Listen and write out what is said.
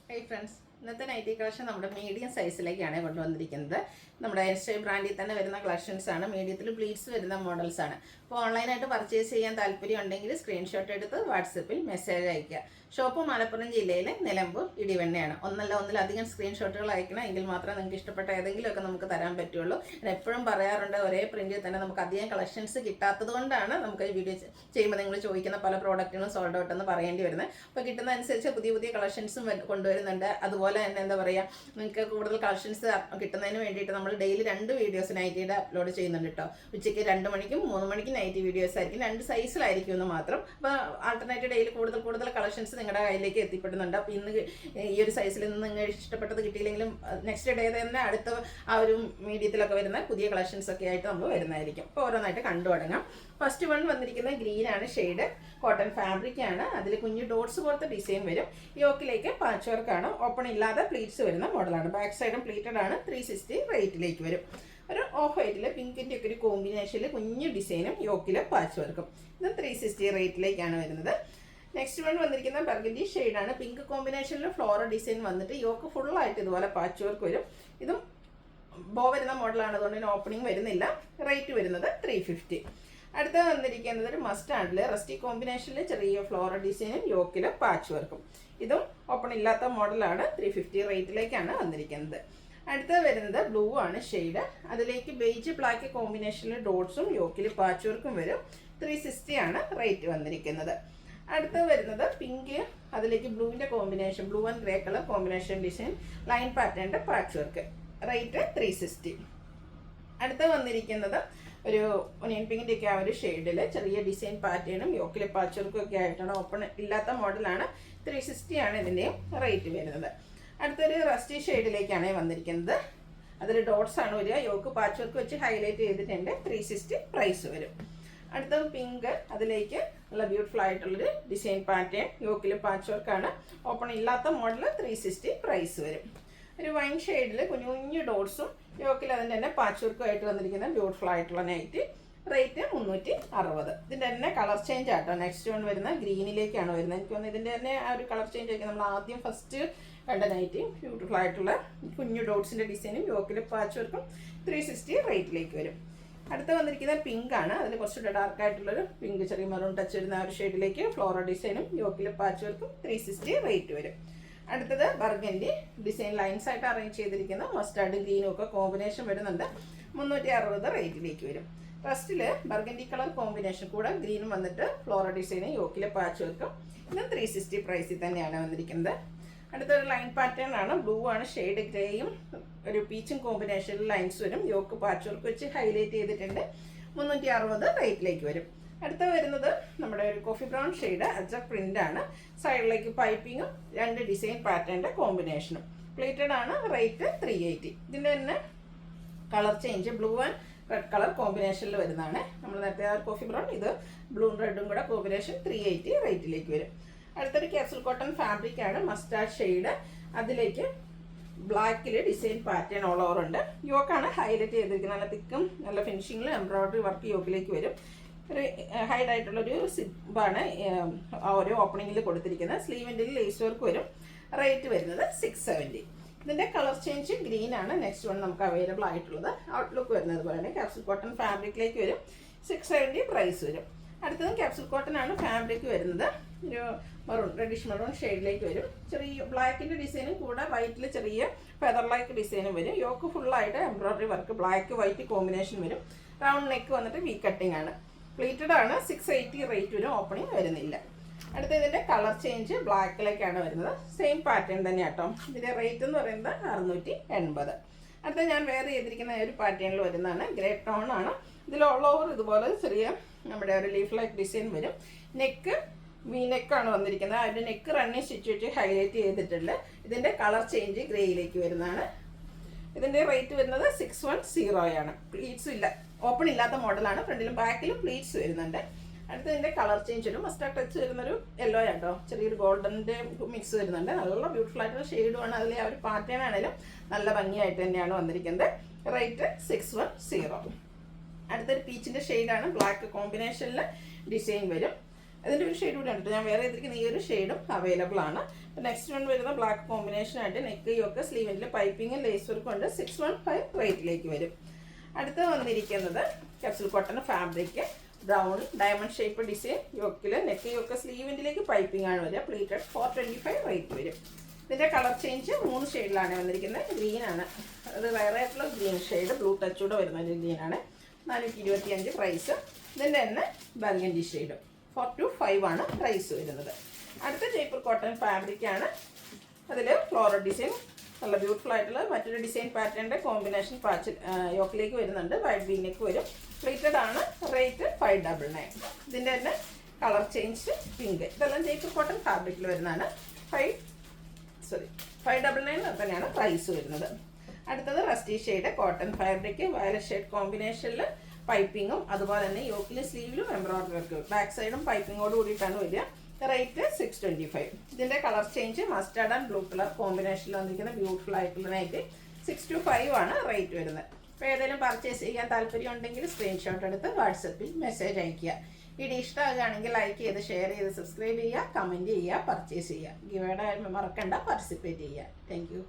Hi friends, ഇന്നത്തെ nightie collection നമ്മുടെ medium സൈസിലേക്കാണ് കൊണ്ടുവന്നിരിക്കുന്നത്. നമ്മുടെ എൻസ്റ്റൈ ബ്രാൻഡിൽ തന്നെ വരുന്ന കളക്ഷൻസ് ആണ്. മീഡിയത്തിൽ പ്ലീറ്റ്സ് വരുന്ന മോഡൽസ് ആണ്. അപ്പോൾ ഓൺലൈനായിട്ട് പർച്ചേസ് ചെയ്യാൻ താല്പര്യം ഉണ്ടെങ്കിൽ സ്ക്രീൻഷോട്ട് എടുത്ത് വാട്സപ്പിൽ മെസ്സേജ് അയയ്ക്കുക. ഷോപ്പ് മലപ്പുറം ജില്ലയിലെ നിലമ്പൂർ ഇടിവണ്ണയാണ്. ഒന്നിലധികം സ്ക്രീൻഷോട്ടുകൾ അയക്കണം, എങ്കിൽ മാത്രമേ നിങ്ങൾക്ക് ഇഷ്ടപ്പെട്ട ഏതെങ്കിലുമൊക്കെ നമുക്ക് തരാൻ പറ്റുള്ളൂ. ഞാൻ എപ്പോഴും പറയാറുണ്ട്, ഒരേ പ്രിന്റിൽ തന്നെ നമുക്ക് അധികം കളക്ഷൻസ് കിട്ടാത്തത് കൊണ്ടാണ് നമുക്ക് ഈ വീഡിയോ ചെയ്യുമ്പോൾ നിങ്ങൾ ചോദിക്കുന്ന പല പ്രോഡക്റ്റുകളും സോൾഡ് ഔട്ട് എന്ന് പറയേണ്ടി വരുന്നത്. അപ്പോൾ കിട്ടുന്നതനുസരിച്ച് പുതിയ പുതിയ കളക്ഷൻസും കൊണ്ടുവരുന്നുണ്ട്. അതുപോലെ തന്നെ എന്താ പറയുക, നിങ്ങൾക്ക് കൂടുതൽ കളക്ഷൻസ് കിട്ടുന്നതിന് വേണ്ടിയിട്ട് നമ്മൾ ഡെയിലി 2 വീഡിയോസ് നൈറ്റിയുടെ അപ്ലോഡ് ചെയ്യുന്നുണ്ട് കേട്ടോ. ഉച്ചയ്ക്ക് 2 മണിക്കും 3 മണിക്കും നൈറ്റി വീഡിയോസ് ആയിരിക്കും. 2 സൈസിലായിരിക്കും എന്ന് മാത്രം. അപ്പോൾ ആൾട്ടർനേറ്റീവ് ഡെയിലി കൂടുതൽ കളക്ഷൻസ് നിങ്ങളുടെ കയ്യിലേക്ക് എത്തിപ്പെടുന്നുണ്ട്. അപ്പോൾ ഇന്ന് ഈ ഒരു സൈസിൽ നിന്ന് നിങ്ങൾ ഇഷ്ടപ്പെട്ടത് കിട്ടിയില്ലെങ്കിലും നെക്സ്റ്റ് ഡേ തന്നെ അടുത്ത ആ ഒരു മീഡിയത്തിലൊക്കെ വരുന്ന പുതിയ കളക്ഷൻസ് ഒക്കെ ആയിട്ട് നമ്മൾ വരുന്നതായിരിക്കും. അപ്പോൾ ഓരോന്നായിട്ട് കണ്ടു തുടങ്ങാം. ഫസ്റ്റ് വൺ വന്നിരിക്കുന്നത് ഗ്രീൻ ആണ്, ഷെയ്ഡ് കോട്ടൺ ഫാബ്രിക് ആണ്. അതിൽ കുഞ്ഞു ഡോട്ട്സ് പോലത്തെ ഡിസൈൻ വരും. യോക്കിലേക്ക് പാച്ച് വർക്കാണ്. ഓപ്പൺ ഇല്ലാതെ പ്ലീറ്റ്സ് വരുന്ന മോഡലാണ്. ബാക്ക് സൈഡും പ്ലീറ്റഡ് ആണ്. 360 റേറ്റിലേക്ക് വരും. ഒരു ഓഫ് വൈറ്റിൽ പിങ്കിൻ്റെ ഒക്കെ ഒരു കോമ്പിനേഷനിൽ കുഞ്ഞു ഡിസൈനും യോക്കിൽ പാച്ച് വർക്കും. ഇത് 360 റേറ്റിലേക്കാണ് വരുന്നത്. നെക്സ്റ്റ് വൺ വന്നിരിക്കുന്ന ബർഗൻഡി ഷെയ്ഡാണ്. പിങ്ക് കോമ്പിനേഷനിൽ ഫ്ലോറൽ ഡിസൈൻ വന്നിട്ട് യോക്ക് ഫുള്ളായിട്ട് ഇതുപോലെ പാച്ച് വർക്ക് വരും. ഇതും ബോ വരുന്ന മോഡലാണ്, അതുകൊണ്ട് തന്നെ ഓപ്പണിംഗ് വരുന്നില്ല. റേറ്റ് വരുന്നത് 350. അടുത്ത വന്നിരിക്കുന്നത് ഒരു മസ്റ്റാർഡിൽ റസ്റ്റി കോമ്പിനേഷനിൽ ചെറിയ ഫ്ലോറൽ ഡിസൈനും യോക്കിൽ പാച്ച് വർക്കും. ഇതും ഓപ്പൺ ഇല്ലാത്ത മോഡലാണ്. 350 റേറ്റിലേക്കാണ് വന്നിരിക്കുന്നത്. അടുത്തത് വരുന്നത് ബ്ലൂ ആണ് ഷെയ്ഡ്. അതിലേക്ക് ബേജ് ബ്ലാക്ക് കോമ്പിനേഷനിൽ ഡോട്ട്സും യോക്കിൽ പാച്ച് വർക്കും വരും. 360 ആണ് റേറ്റ് വന്നിരിക്കുന്നത്. അടുത്തത് വരുന്നത് പിങ്ക്, അതിലേക്ക് ബ്ലൂവിൻ്റെ combination, blue and grey colour combination design line പാറ്റേണിൻ്റെ പാച്ച് വർക്ക്. റേറ്റ് 360. അടുത്ത് വന്നിരിക്കുന്നത് ഒരു ഒനിയൻ പിങ്കിൻ്റെ ഒക്കെ ആ ഒരു ഷെയ്ഡിൽ ചെറിയ ഡിസൈൻ പാറ്റേണും യോക്കിലെ പാച്ച് വർക്കും ഒക്കെ ആയിട്ടാണ്. ഓപ്പൺ ഇല്ലാത്ത മോഡലാണ്. 360 ആണ് ഇതിൻ്റെയും റേറ്റ് വരുന്നത്. അടുത്തൊരു റസ്റ്റി ഷെയ്ഡിലേക്കാണ് വന്നിരിക്കുന്നത്. അതിൽ ഡോട്ട്സ് ആണ് വരിക. യോക്ക് പാച്ച് വർക്ക് വെച്ച് ഹൈലൈറ്റ് ചെയ്തിട്ടുണ്ട്. 360 പ്രൈസ് വരും. അടുത്ത പിങ്ക്, അതിലേക്ക് നല്ല ബ്യൂട്ടിഫുൾ ആയിട്ടുള്ളൊരു ഡിസൈൻ പാറ്റേൺ, യോക്കിൽ പാച്ച് വർക്കാണ്. ഓപ്പൺ ഇല്ലാത്ത മോഡൽ. 360 പ്രൈസ് വരും. ഒരു വൈൻ ഷെയ്ഡിൽ കുഞ്ഞു കുഞ്ഞു ഡോട്ട്സും യോക്കിൽ അതിൻ്റെ തന്നെ പാച്ച് വർക്കും ആയിട്ട് വന്നിരിക്കുന്ന ബ്യൂട്ടിഫുൾ ആയിട്ടുള്ള നൈറ്റ്. റേറ്റ് 360. ഇതിൻ്റെ തന്നെ കളർ ചേഞ്ച് ആട്ടോ. നെക്സ്റ്റ് വൺ വരുന്ന ഗ്രീനിലേക്കാണ് വരുന്നത്. എനിക്ക് തോന്നുന്നു ഇതിൻ്റെ തന്നെ ആ ഒരു കളർ ചേഞ്ച് ആയിരിക്കും. നമ്മൾ ആദ്യം ഫസ്റ്റ് കണ്ട നൈറ്റ് ബ്യൂട്ടിഫുൾ ആയിട്ടുള്ള കുഞ്ഞു ഡോട്ട്സിൻ്റെ ഡിസൈനും യോക്കിൽ പാച്ച് വർക്കും 360 റേറ്റിലേക്ക് വരും. അടുത്ത് വന്നിരിക്കുന്നത് പിങ്ക് ആണ്. അതിൽ കുറച്ചുകൂടെ ഡാർക്ക് ആയിട്ടുള്ളൊരു പിങ്ക്, ചെറിയ മെറൂൺ ടച്ച് വരുന്ന ആ ഒരു ഷെയ്ഡിലേക്ക് ഫ്ലോറൽ ഡിസൈനും യോക്കിൽ പാച്ച് വർക്കും 360 റേറ്റ് വരും. അടുത്തത് ബർഗൻഡി ഡിസൈൻ ലൈൻസ് ആയിട്ട് അറേഞ്ച് ചെയ്തിരിക്കുന്ന മസ്റ്റാർഡ് ഗ്രീനും ഒക്കെ കോമ്പിനേഷൻ വരുന്നുണ്ട്. 360 റേറ്റിലേക്ക് വരും. ഫസ്റ്റിൽ ബർഗൻഡി കളർ കോമ്പിനേഷൻ കൂടെ ഗ്രീനും വന്നിട്ട് ഫ്ലോറൽ ഡിസൈനും യോക്കിലെ പാച്ച് വർക്കും. ഇത് 360 പ്രൈസിൽ തന്നെയാണ് വന്നിരിക്കുന്നത്. അടുത്തൊരു ലൈൻ പാറ്റേൺ ആണ്. ബ്ലൂ ആണ് ഷെയ്ഡ്, ഗ്രേയും ഒരു പീച്ചും കോമ്പിനേഷനിൽ ലൈൻസ് വരും. യോക്ക് പാച്ച് വർക്ക് വെച്ച് ഹൈലൈറ്റ് ചെയ്തിട്ടുണ്ട്. 360 റേറ്റിലേക്ക് വരും. അടുത്ത വരുന്നത് നമ്മുടെ ഒരു കോഫി ബ്രൗൺ ഷെയ്ഡ്, അജക് പ്രിന്റ് ആണ്. സൈഡിലേക്ക് പൈപ്പിങ്ങും 2 ഡിസൈൻ പാറ്റേണിൻ്റെ കോമ്പിനേഷനും. പ്ലേറ്റഡ് ആണ്. റേറ്റ് 380. ഇതിൻ്റെ തന്നെ colour change blue and red colour കോമ്പിനേഷനിൽ വരുന്നതാണ്. നമ്മൾ നേരത്തെ ആ കോഫി ബ്രൗൺ, ഇത് ബ്ലൂവും റെഡും കൂടെ കോമ്പിനേഷൻ 380 റേറ്റിലേക്ക് വരും. അടുത്തൊരു ക്യാപ്സൂൾ കോട്ടൺ ഫാബ്രിക് ആണ്, മസ്റ്റാർഡ് ഷെയ്ഡ്. അതിലേക്ക് ബ്ലാക്കിൽ ഡിസൈൻ പാറ്റേൺ ഓൾ ഓവർ ഉണ്ട്. യോക്കാണ് ഹൈലൈറ്റ് ചെയ്തിരിക്കുന്നത്. നല്ല തിക്കും നല്ല ഫിനിഷിങ്ങിൽ എംബ്രോയിഡറി വർക്ക് യോക്കിലേക്ക് വരും. ഒരു ഹൈഡ് ആയിട്ടുള്ളൊരു സിബാണ് ഓരോ ഓപ്പണിങ്ങിൽ കൊടുത്തിരിക്കുന്നത്. സ്ലീവിൻ്റെ ലേസ് വർക്ക് വരും. റേറ്റ് വരുന്നത് 670. ഇതിൻ്റെ കളർ ചേഞ്ച് ഗ്രീൻ ആണ്. നെക്സ്റ്റ് വൺ നമുക്ക് അവൈലബിൾ ആയിട്ടുള്ളത്. ഔട്ട്ലുക്ക് വരുന്നത് പോലെ തന്നെ ക്യാപ്സൂൾ കോട്ടൺ ഫാബ്രിക്കിലേക്ക് വരും. 670 പ്രൈസ് വരും. അടുത്തതും ക്യാപ്സൂൾ കോട്ടൺ ആണ്. ഫാബ്രിക് വരുന്നത് ഒരു മെറൂൺ, റെഡിഷ് മെറൂൺ ഷെയ്ഡിലേക്ക് വരും. ചെറിയ ബ്ലാക്കിൻ്റെ ഡിസൈനും കൂടെ വൈറ്റിൽ ചെറിയ ഫെദർ ലൈക്ക് ഡിസൈനും വരും. യോക്ക് ഫുള്ളായിട്ട് embroidery work, black white combination വരും. റൗണ്ട് നെക്ക് വന്നിട്ട് വി കട്ടിംഗ് ആണ്. പ്ലീറ്റഡ് ആണ്. 680 റേറ്റ് വരും. ഓപ്പണിംഗ് വരുന്നില്ല. അടുത്ത ഇതിൻ്റെ കളർ ചേഞ്ച് ബ്ലാക്കിലേക്കാണ് വരുന്നത്. സെയിം പാറ്റേൺ തന്നെ കേട്ടോ. ഇതിൻ്റെ റേറ്റ് എന്ന് പറയുന്നത് 680. അടുത്ത ഞാൻ വേറെ ചെയ്തിരിക്കുന്ന ഒരു പാറ്റേണിൽ വരുന്നതാണ്. ഗ്രേ ടോൺ ആണ്. ഇതിൽ ഓൾ ഓവർ ഇതുപോലെ ചെറിയ നമ്മുടെ ഒരു ലീഫ് ലൈക്ക് ഡിസൈൻ വരും. നെക്ക് വി നെക്കാണ് വന്നിരിക്കുന്നത്. അതിൻ്റെ നെക്ക് റണ്ണിങ് സ്റ്റിച്ച് വെച്ച് ഹൈലൈറ്റ് ചെയ്തിട്ടുണ്ട്. ഇതിൻ്റെ കളർ ചേഞ്ച് ഗ്രേയിലേക്ക് വരുന്നതാണ്. ഇതിൻ്റെ റേറ്റ് വരുന്നത് 610 ആണ്. പ്ലീറ്റ്സും ഇല്ല, ഓപ്പൺ ഇല്ലാത്ത മോഡലാണ്. ഫ്രണ്ടിലും ബാക്കിലും പ്ലീറ്റ്സ് വരുന്നുണ്ട്. അടുത്തതിൻ്റെ കളർ ചേഞ്ച് ഒരു മസ്റ്റാർഡ് ടച്ച് വരുന്നൊരു യെല്ലോ ആട്ടോ. ചെറിയൊരു ഗോൾഡൻ്റെ മിക്സ് വരുന്നുണ്ട്. നല്ല ബ്യൂട്ടിഫുൾ ആയിട്ടുള്ള ഷെയ്ഡുമാണ്. അതിലെ ആ ഒരു പാറ്റേൺ ആണെങ്കിലും നല്ല ഭംഗിയായിട്ട് തന്നെയാണ് വന്നിരിക്കുന്നത്. റേറ്റ് 610. അടുത്തൊരു പീച്ചിൻ്റെ ഷെയ്ഡാണ്. ബ്ലാക്ക് കോമ്പിനേഷനിൽ ഡിസൈൻ വരും. അതിൻ്റെ ഒരു ഷെയ്ഡ് കൂടെ ഉണ്ട്. ഞാൻ വേറെ ഇതിരിക്കുന്ന ഈ ഒരു ഷെയ്ഡും അവൈലബിൾ ആണ്. നെക്സ്റ്റ് വൺ വരുന്ന ബ്ലാക്ക് കോമ്പിനേഷനായിട്ട് നെക്ക് യോക്ക് സ്ലീവിൻ്റെ പൈപ്പിങ്ങും ലേസ് വർക്കും കൊണ്ട് 615 റേറ്റിലേക്ക് വരും. അടുത്ത് വന്നിരിക്കുന്നത് capsule cotton fabric brown diamond shape design യോക്കിൽ നെക്ക് യോക്ക് സ്ലീവിൻ്റെലേക്ക് പൈപ്പിംഗ് ആണ് വരിക. പ്ലീറ്റഡ് 425 റേറ്റ് വരും. ഇതിൻ്റെ കളർ ചേഞ്ച് 3 ഷെയ്ഡിലാണ് വന്നിരിക്കുന്നത്. ഗ്രീനാണ്, അത് വേറെ ആയിട്ടുള്ള ഗ്രീൻ ഷെയ്ഡ് ബ്ലൂ ടച്ചൂടെ വരുന്ന ഒരു ഗ്രീനാണ്. 425 പ്രൈസ്. ഇതിൻ്റെ തന്നെ ബർഗൻഡി ഷെയ്ഡ് 425 ആണ് പ്രൈസ് വരുന്നത്. അടുത്ത ജയ്പൂർ കോട്ടൺ ഫാബ്രിക്കാണ്. അതിൽ ഫ്ലോറൽ ഡിസൈൻ നല്ല ബ്യൂട്ടിഫുൾ ആയിട്ടുള്ള മറ്റൊരു ഡിസൈൻ പാറ്റേണിൻ്റെ കോമ്പിനേഷൻ പാച്ച് യോക്കിലേക്ക് വരുന്നുണ്ട്. വൈറ്റ് വീനേക്ക് വരും. പ്ലേറ്റഡ് ആണ്. റേറ്റ് 599. ഇതിൻ്റെ തന്നെ കളർ ചേഞ്ച് പിങ്ക്. ഇതെല്ലാം ജയ്പൂർ കോട്ടൺ ഫാബ്രിക്കിൽ വരുന്നതാണ്. 599 തന്നെയാണ് പ്രൈസ് വരുന്നത്. അടുത്തത് rusty shade cotton fabric violet shade കോമ്പിനേഷനിൽ പൈപ്പിങ്ങും അതുപോലെ തന്നെ യോക്കിലും സ്ലീവിലും എംബ്രോയിഡറി വർക്ക് ബാക്ക് സൈഡും പൈപ്പിങ്ങോട് കൂടിയിട്ടാണ് വരിക. റേറ്റ് 625. ഇതിൻ്റെ colour change mustard and blue colour കോമ്പിനേഷനിൽ വന്നിരിക്കുന്ന ബ്യൂട്ടിഫുൾ ആയിട്ടുള്ള നൈറ്റ് 625 ആണ് റേറ്റ് വരുന്നത്. അപ്പോൾ ഏതെങ്കിലും പർച്ചേസ് ചെയ്യാൻ താല്പര്യം ഉണ്ടെങ്കിൽ സ്ക്രീൻഷോട്ട് എടുത്ത് വാട്സപ്പിൽ മെസ്സേജ് അയയ്ക്കുക. വീഡിയോ ഇഷ്ടമാകുകയാണെങ്കിൽ ലൈക്ക് ചെയ്ത് ഷെയർ ചെയ്ത് സബ്സ്ക്രൈബ് ചെയ്യുക, കമൻറ്റ് ചെയ്യുക, പർച്ചേസ് ചെയ്യുക. ഗിവേയുടെ മറക്കണ്ട, പാർട്ടിസിപ്പേറ്റ് ചെയ്യുക. Thank you.